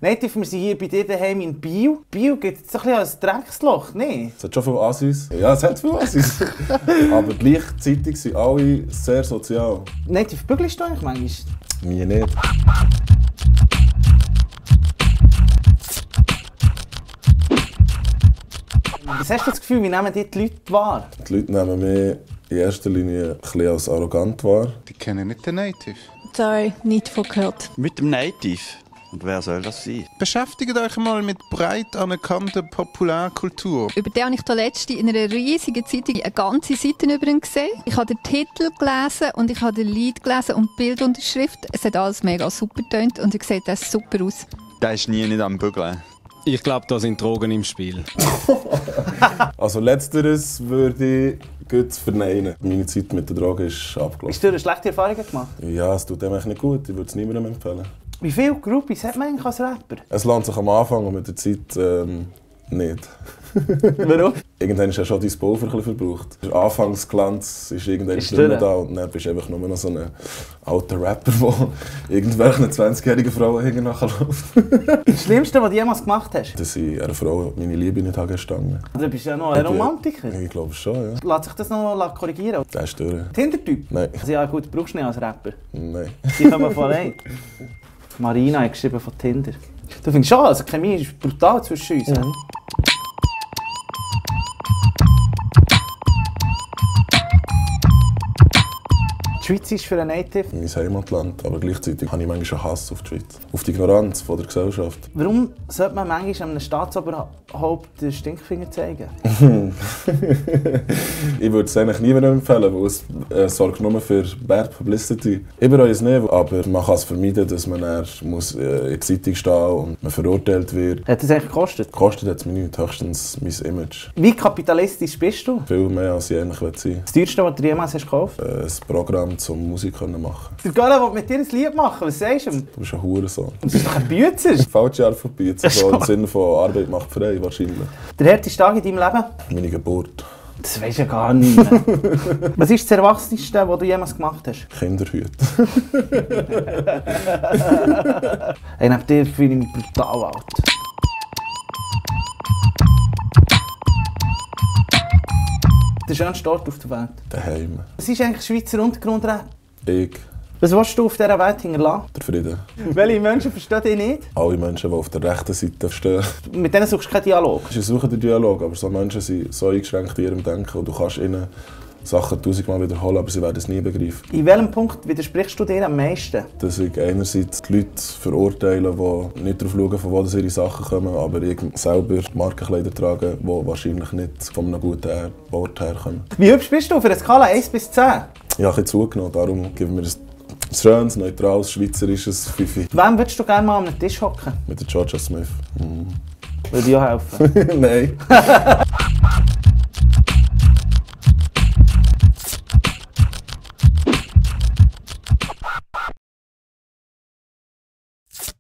Native, wir sind hier bei dir daheim in Biel. Biel gibt es so ein bisschen als Drecksloch, ne? Es hat schon viele Assis. Ja, es hat viele Assis. Aber gleichzeitig sind alle sehr sozial. Native, bügelst du eigentlich manchmal? Mir nicht. Was hast du das Gefühl, wie nehmen die Leute wahr? Die Leute nehmen mich in erster Linie ein bisschen als arrogant wahr. Die kennen nicht den Native. Sorry, nicht von gehört. Mit dem Native? Und wer soll das sein? Beschäftigt euch mal mit breit anerkannter Populärkultur. Über den habe ich letzte in einer riesigen Zeitung eine ganze Seite über ihn gesehen. Ich habe den Titel gelesen und ich habe den Lied gelesen und die Bildunterschrift. Es hat alles mega super getönt und ich sehe das super aus. Der ist nie nicht am Bügeln. Ich glaube, da sind Drogen im Spiel. Also letzteres würde ich gut verneinen. Meine Zeit mit der Droge ist abgelaufen. Hast du eine schlechte Erfahrungen gemacht? Ja, es tut dem eigentlich nicht gut. Ich würde es niemandem empfehlen. Wie viele Groupies hat man eigentlich als Rapper? Es lohnt sich am Anfang und mit der Zeit nicht. Warum? Irgendwann ist ja schon dein Pulver ein bisschen verbraucht. Der Anfangsglanz ist irgendwann nicht mehr da und dann bist du einfach nur noch so ein alter Rapper, der irgendwelchen 20-jährigen Frauen hinten nachläuft. Das Schlimmste, was du jemals gemacht hast? Dass ich einer Frau meine Liebe nicht gestanden habe. Du bist ja noch ein Romantiker. Ich glaube schon, ja. Lässt sich das noch korrigieren? Der ist durch. Tinder-Typ? Nein. Also ja gut, brauchst du nicht als Rapper. Nein. Die kommen von allein. Marina hat geschrieben von Tinder. Du findest schon, also die Chemie ist brutal zwischen uns. Mhm. Die Schweiz ist für einen Native. Mein Heimatland, aber gleichzeitig habe ich manchmal schon Hass auf die Schweiz. Auf die Ignoranz von der Gesellschaft. Warum sollte man manchmal einem Staatsoberhaupt den Stinkfinger zeigen? Ich würde es eigentlich niemandem empfehlen, weil es sorgt nur für Bad Publicity. Ich bereue es nicht, aber man kann es vermeiden, dass man in der Zeitung stehen und man verurteilt wird. Hat das eigentlich gekostet? Gekostet hat es mir nichts, höchstens mein Image. Wie kapitalistisch bist du? Viel mehr, als ich eigentlich sein will. Das teuerste, was du jemals hast gekauft? Ein Programm zum Musik machen. Der Gara will mit dir ein Lied machen, was sagst du ihm? Du bist ein Hurensohn. Das ist doch ein Bützer. Falsche Art von Bützer, so im Sinne von Arbeit macht frei wahrscheinlich. Der härteste Tag in deinem Leben? Meine Geburt. Das weisst du ja gar nicht mehr. Was ist das Erwachsenste, was du jemals gemacht hast? Kinderhüte. Hey, neben dir fühle ich mich brutal alt. Der schönste Ort auf der Welt. Daheim. Was ist eigentlich Schweizer Untergrundrap? Ich. Was willst du auf dieser Welt hinterlassen? Der Frieden. Welche Menschen verstehen dich nicht? Alle Menschen, die auf der rechten Seite stehen. Mit denen suchst du keinen Dialog. Ich suche den Dialog, aber so Menschen sind so eingeschränkt in ihrem Denken und du kannst ihnen Sachen 1000-mal wiederholen, aber sie werden es nie begreifen. In welchem Punkt widersprichst du dir am meisten? Dass ich einerseits die Leute verurteile, die nicht darauf schauen, von wo ihre Sachen kommen, aber ich selber Markenkleider trage, die wahrscheinlich nicht von einem guten Ort herkommen. Wie hübsch bist du auf einer Skala 1 bis 10? Ich habe ein bisschen zugenommen, darum geben wir ein schönes, neutrales, schweizerisches Fifi. Wem würdest du gerne mal an einem Tisch hocken? Mit der Georgia Smith. Würde ich auch helfen. Nein.